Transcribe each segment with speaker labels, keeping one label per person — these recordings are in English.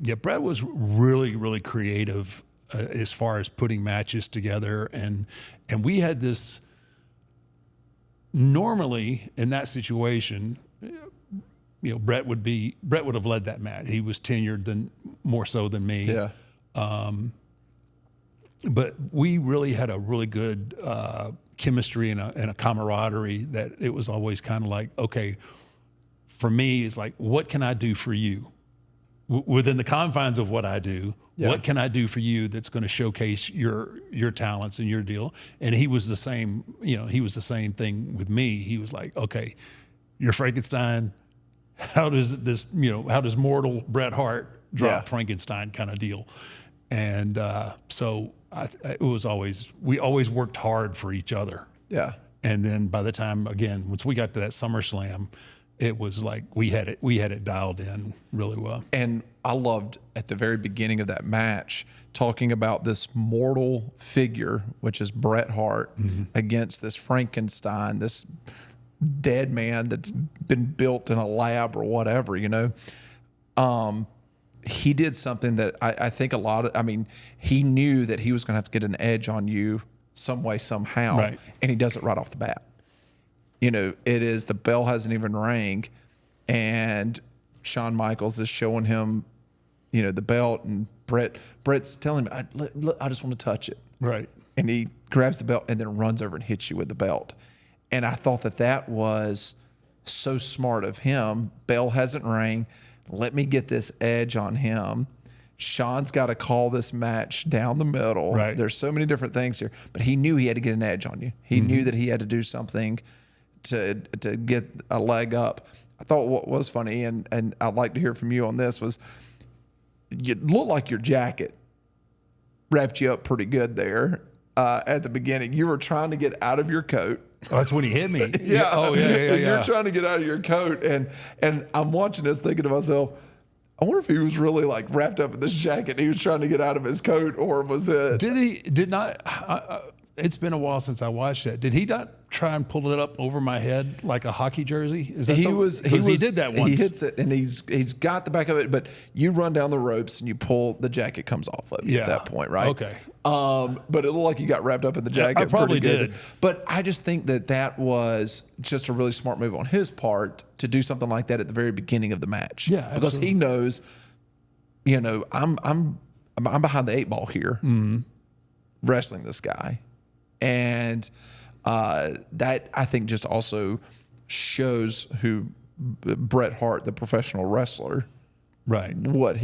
Speaker 1: Yeah, Bret was really, really creative as far as putting matches together, and we had this. Normally, in that situation, Bret would have led that match. He was tenured more so than me.
Speaker 2: Yeah.
Speaker 1: But we really had a really good chemistry and a camaraderie that it was always kind of like, okay, for me, it's like, what can I do for you? Within the confines of what I do, what can I do for you that's going to showcase your talents and your deal? And he was the same, he was the same thing with me. He was like, okay, you're Frankenstein. How does mortal Bret Hart drop Frankenstein kind of deal? And so we always worked hard for each other.
Speaker 2: Yeah.
Speaker 1: And then by the time, again, once we got to that SummerSlam, it was like we had it dialed in really well.
Speaker 2: And I loved at the very beginning of that match talking about this mortal figure, which is Bret Hart, against this Frankenstein, this dead man that's been built in a lab or whatever, he did something that I think he knew that he was going to have to get an edge on you some way, somehow.
Speaker 1: Right.
Speaker 2: And he does it right off the bat. It is, the bell hasn't even rang, and Shawn Michaels is showing him, the belt, and Bret's telling him, I just want to touch it.
Speaker 1: Right.
Speaker 2: And he grabs the belt and then runs over and hits you with the belt. And I thought that was so smart of him. Bell hasn't rang. Let me get this edge on him. Shawn's got to call this match down the middle.
Speaker 1: Right.
Speaker 2: There's so many different things here, but he knew he had to get an edge on you. He knew that he had to do something to get a leg up. I thought what was funny, and I'd like to hear from you on this, was you looked like your jacket wrapped you up pretty good there at the beginning. You were trying to get out of your coat.
Speaker 1: Oh, that's when he hit me.
Speaker 2: Yeah.
Speaker 1: Oh, yeah.
Speaker 2: You're trying to get out of your coat, and I'm watching this thinking to myself, I wonder if he was really like wrapped up in this jacket and he was trying to get out of his coat, or was it?
Speaker 1: Did not. It's been a while since I watched that. Did he not try and pull it up over my head like a hockey jersey? Is that he did that once.
Speaker 2: He hits it and he's got the back of it, but you run down the ropes and you pull, the jacket comes off of you at that point, right?
Speaker 1: Okay.
Speaker 2: But it looked like you got wrapped up in the jacket.
Speaker 1: I probably
Speaker 2: pretty good.
Speaker 1: did.
Speaker 2: But I just think that was just a really smart move on his part to do something like that at the very beginning of the match.
Speaker 1: Yeah,
Speaker 2: because
Speaker 1: absolutely.
Speaker 2: he knows, I'm behind the 8 ball here, wrestling this guy. And that, I think, just also shows who Bret Hart, the professional wrestler,
Speaker 1: Right.
Speaker 2: what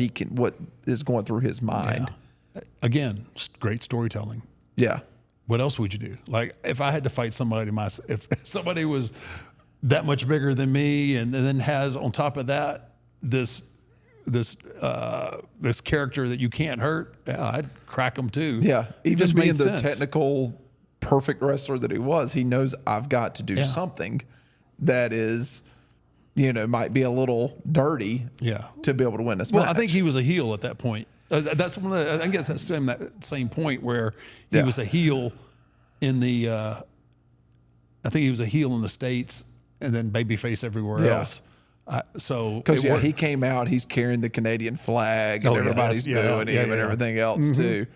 Speaker 2: is going through his mind.
Speaker 1: Yeah. Again, great storytelling.
Speaker 2: Yeah.
Speaker 1: What else would you do? Like if I had to fight somebody, if somebody was that much bigger than me, and then has on top of that this character that you can't hurt, I'd crack them too.
Speaker 2: Yeah.
Speaker 1: It
Speaker 2: Even
Speaker 1: just
Speaker 2: being
Speaker 1: made
Speaker 2: the
Speaker 1: sense.
Speaker 2: technical, perfect wrestler that he was, he knows I've got to do something that is, might be a little dirty to be able to win this match.
Speaker 1: I think he was a heel at that point. That's one of the, I think it's that same point where he was a heel in the, I think he was a heel in the States and then babyface everywhere else.
Speaker 2: Because he came out, he's carrying the Canadian flag, and everybody's booing him and everything else too.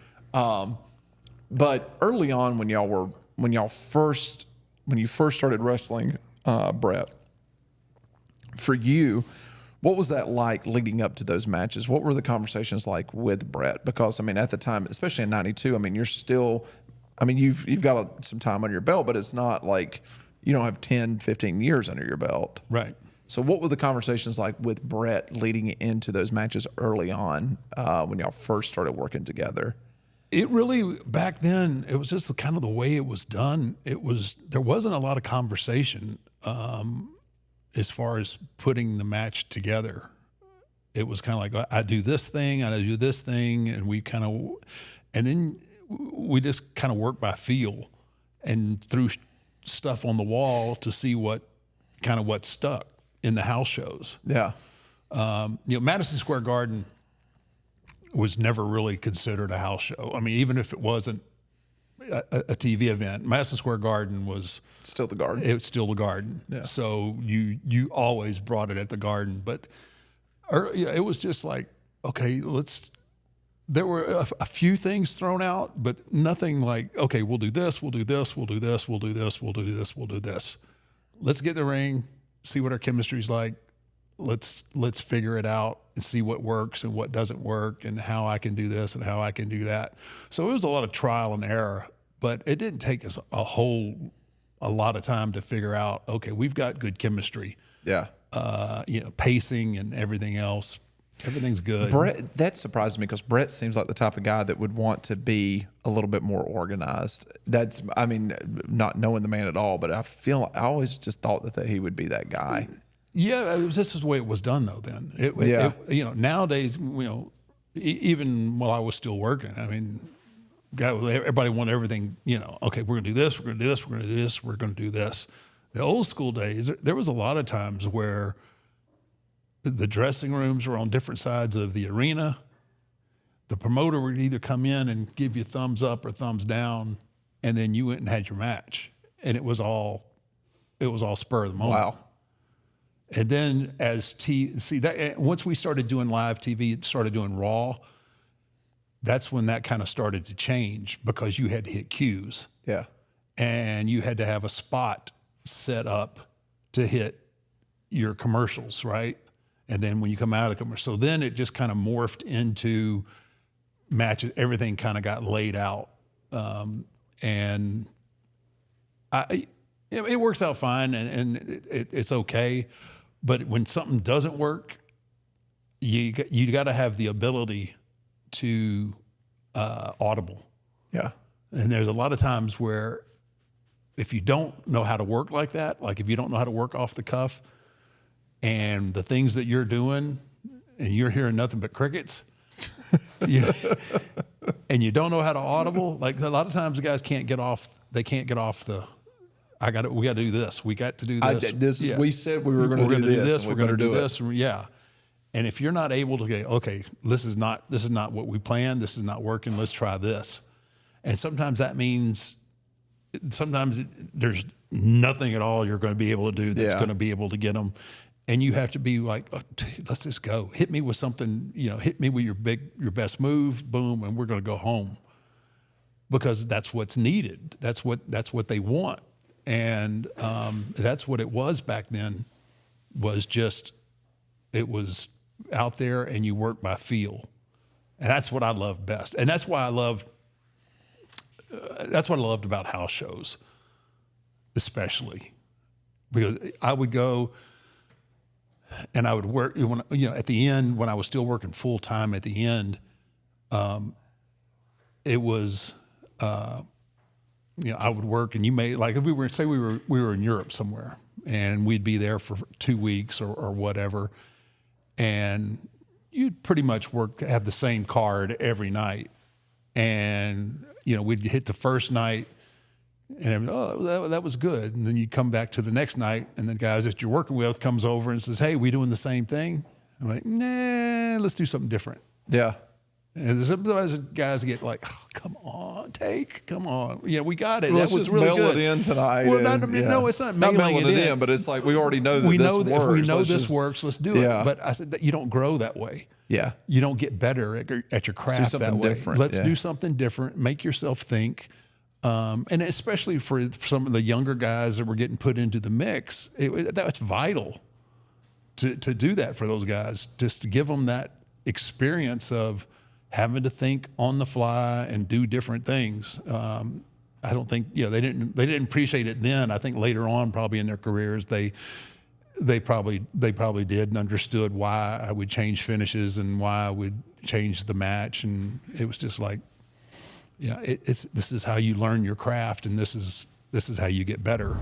Speaker 2: But early on, when you first started wrestling, Bret, for you, what was that like leading up to those matches? What were the conversations like with Bret? Because at the time, especially in '92, you're still, you've got some time on your belt, but it's not like you don't have 10, 15 years under your belt.
Speaker 1: Right.
Speaker 2: So what were the conversations like with Bret leading into those matches early on when y'all first started working together?
Speaker 1: It really, back then, it was just kind of the way it was done. There wasn't a lot of conversation as far as putting the match together. It was kind of like, I do this thing, I do this thing, and then we just kind of worked by feel and threw stuff on the wall to see what stuck in the house shows.
Speaker 2: Yeah.
Speaker 1: Madison Square Garden was never really considered a house show. Even if it wasn't a TV event, Madison Square Garden was
Speaker 2: still the Garden.
Speaker 1: It was still the Garden. Yeah. So you always brought it at the Garden, but it was just like, okay, there were a few things thrown out, but nothing like, okay, we'll do this, we'll do this, we'll do this, we'll do this, we'll do this, we'll do this. Let's get in the ring, see what our chemistry's like. Let's figure it out and see what works and what doesn't work and how I can do this and how I can do that. So it was a lot of trial and error, but it didn't take us a lot of time to figure out, okay, we've got good chemistry.
Speaker 2: Yeah.
Speaker 1: Pacing and everything else. Everything's good.
Speaker 2: Bret, that surprised me because Bret seems like the type of guy that would want to be a little bit more organized. Not knowing the man at all, but I always just thought that he would be that guy.
Speaker 1: Yeah, this is the way it was done though. Then, nowadays, even while I was still working, I mean, everybody wanted everything. Okay, we're gonna do this, we're gonna do this, we're gonna do this, we're gonna do this. The old school days, there was a lot of times where the dressing rooms were on different sides of the arena. The promoter would either come in and give you thumbs up or thumbs down, and then you went and had your match, and it was all spur of the moment.
Speaker 2: Wow.
Speaker 1: And then once we started doing live TV, started doing Raw, that's when that kind of started to change because you had to hit cues.
Speaker 2: Yeah.
Speaker 1: And you had to have a spot set up to hit your commercials, right? And then when you come out of the commercial, so then it just kind of morphed into matches. Everything kind of got laid out, and it works out fine, and it's okay. But when something doesn't work, you got to have the ability to audible.
Speaker 2: Yeah.
Speaker 1: And there's a lot of times where if you don't know how to work like that, like if you don't know how to work off the cuff, and the things that you're doing, and you're hearing nothing but crickets, and you don't know how to audible, like a lot of times the guys can't get off. They can't get off the. We got to do this. We got to do this.
Speaker 2: We said we were going to do this.
Speaker 1: We're going to do this. Yeah. And if you're not able to go, okay, this is not what we planned. This is not working. Let's try this. And sometimes that means, there's nothing at all you're going to be able to do that's going to be able to get them. And you have to be like, oh, let's just go. Hit me with something, hit me with your best move, boom, and we're going to go home. Because that's what's needed. That's what they want. And that's what it was back then, it was out there and you work by feel. And that's what I love best. And that's why that's what I loved about house shows, especially. Because I would go and I would work, at the end, when I was still working full time at the end, it was, I would work, and you may, like if we were in Europe somewhere, and we'd be there for 2 weeks or whatever, and you'd pretty much have the same card every night, and we'd hit the first night, and that was good, and then you'd come back to the next night, and the guys that you're working with comes over and says, "Hey, we doing the same thing?" I'm like, "Nah, let's do something different."
Speaker 2: Yeah.
Speaker 1: And sometimes guys get like, oh, come on, come on. We got it.
Speaker 2: Well, let's just mail it in tonight.
Speaker 1: Well, no, it's not mailing it in.
Speaker 2: But it's like we already know that this works.
Speaker 1: We know this works. Let's do it. But I said that you don't grow that way.
Speaker 2: Yeah.
Speaker 1: You don't get better at your craft that way.
Speaker 2: Different.
Speaker 1: Let's do something different. Make yourself think. And especially for some of the younger guys that were getting put into the mix, that's vital to do that for those guys. Just to give them that experience of having to think on the fly and do different things. I don't think they didn't appreciate it then. I think later on, probably in their careers, they probably did and understood why I would change finishes and why I would change the match. And it was just like, this is how you learn your craft, and this is how you get better.